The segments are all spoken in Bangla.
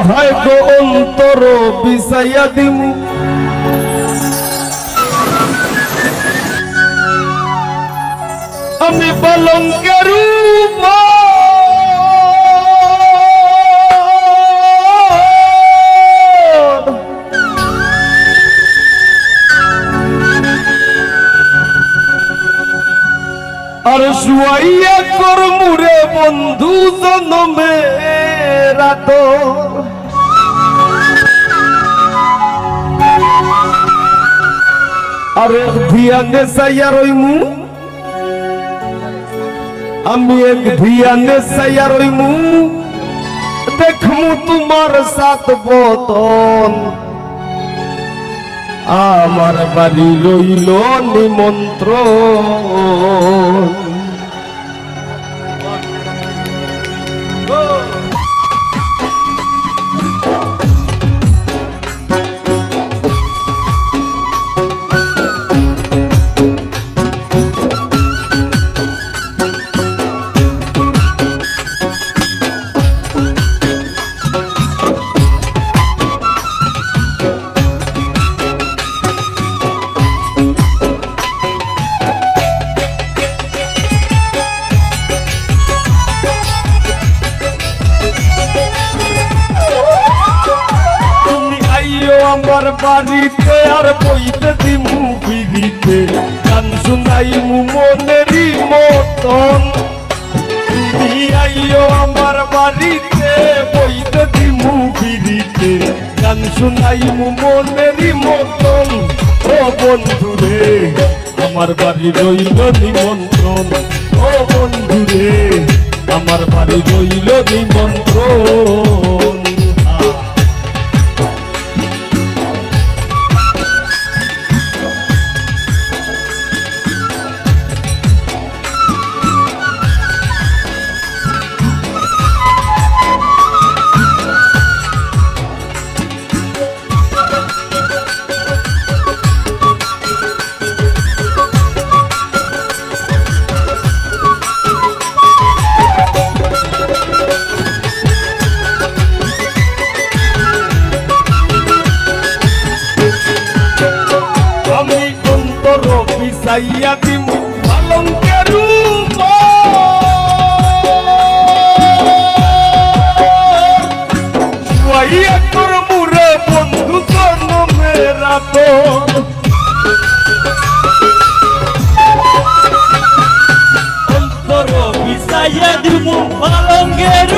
হায় গো অন্তর বিছাইয়া দিমু আমি পালঙ্কের আর শুয়াইয়া করমুরে বন্ধু জনমের আদর আরে ধিয়ানে চাইয়া রইমু আমি এক ধিয়ানে চাইয়া রইমু দেখমু তোমার সাত বদন আমার বাড়ি রইল নিমন্ত্রণ আমার বাড়িতে আর বইতে দিমু বিড়িতে গান শুনাইমু মনেরই মতন তুমি আইও আমার বাড়িতে বইতে দিমু বিড়িতে গান শুনাইমু মনেরই মতন ও বন্ধুরে আমার বাড়ি রইল নিমন্ত্রণ ও বন্ধুরে আমার বাড়ি রইল নিমন্ত্রণ বিছাইয়া দিমু পালঙ্কের শুয়াইয়া করমুরে বন্ধু জনমের আদর অন্তর বিছাইয়া দিমু পালঙ্কের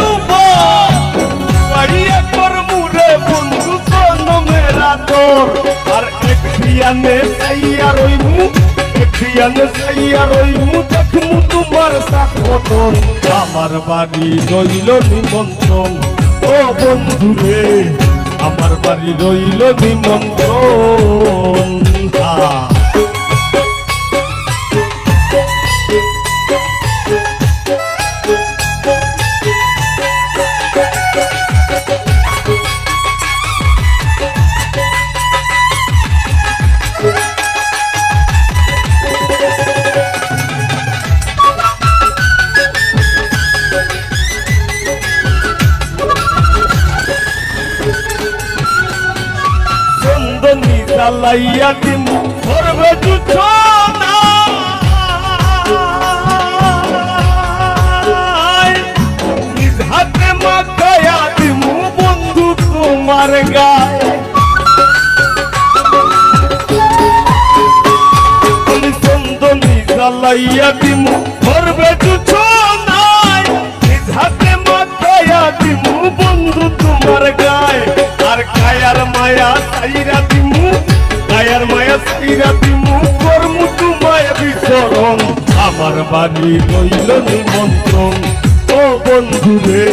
শুয়াইয়া করমুরে বন্ধু জনমের আদর আর এক ধিয়ানে চাইয়া রইমু ধিয়ানে চাইয়া রইমু দেখমু তোমার সাত বদন আমার বাড়ি রইল নিমন্ত্রণ ও বন্ধুরে আমার বাড়ি রইল নিমন্ত্রণ লাইয়া দিমু করবে দুছনা নিজ হাতে মাখায়া দিমু বন্ধু তোমার গায়ে চন্দনী জ্বালাইয়া দিমু করবে দুছনা নিজ হাতে মাখায়া দিমু বন্ধু তোমার গায়ে আর কায়ার মায়া চাইরা দিমু কায়ার মায়া চাইরা দিমু করমু তোমায় বিচরণ আমার বাড়ি রইল নিমন্ত্রণ ও বন্ধুরে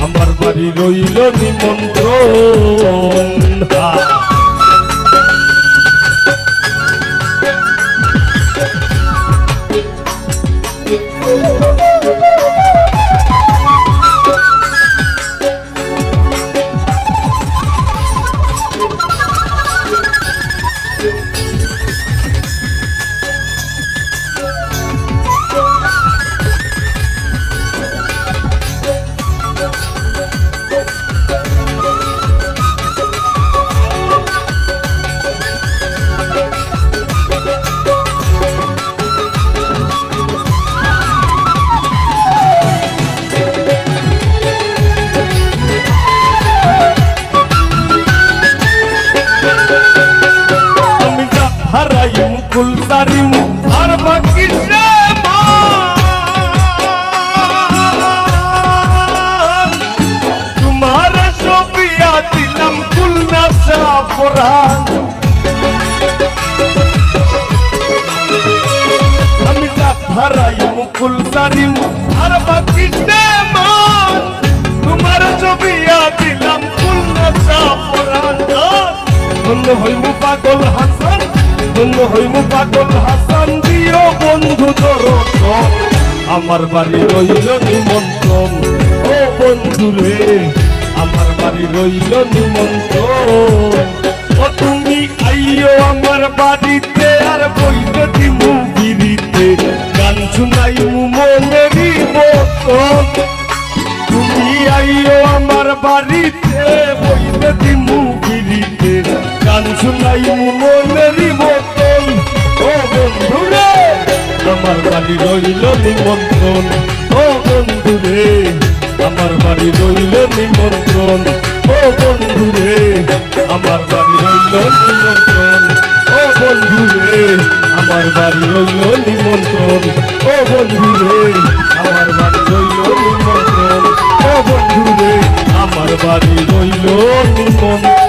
আমার বাড়ি রইল নিমন্ত্রণ সারিম আর বাকি সে তোমার সবিয়া দিলাম খুলনা সাফরান আমি হারাই মুকুল সারিম আর বাকি সে তোমার সবিয়া দিলাম খুলনা সাফরান ধন্য হইমু পাগল হাসান ধন্য হইমু পাগল হাসান দিও বন্ধু দরদ আমার বাড়ি রইল নিমন্ত্রণ ও বন্ধু রে আমার বাড়ি রইল নিমন্ত্রণ ও তুমি আইও আমার বাড়িতে আর বইতে দিমু বিড়িতে গান শুনাইমু মনেরই মতন তুমি আইও আমার বাড়িতে বইতে দিমু বিড়িতে গান শুনাইমু মনেরই মতন ও বন্ধু রে আমার বাড়ি রইল নিমন্ত্রণ ও বন্ধু রে আমার বাড়ি রইল নিমন্ত্রণ ও বন্ধু রে আমার বাড়ি রইল নিমন্ত্রণ ও বন্ধু রে আমার বাড়ি রইল নিমন্ত্রণ ও বন্ধু রে আমার বাড়ি রইল নিমন্ত্রণ ও বন্ধু রে আমার বাড়ি রইল নিমন্ত্রণ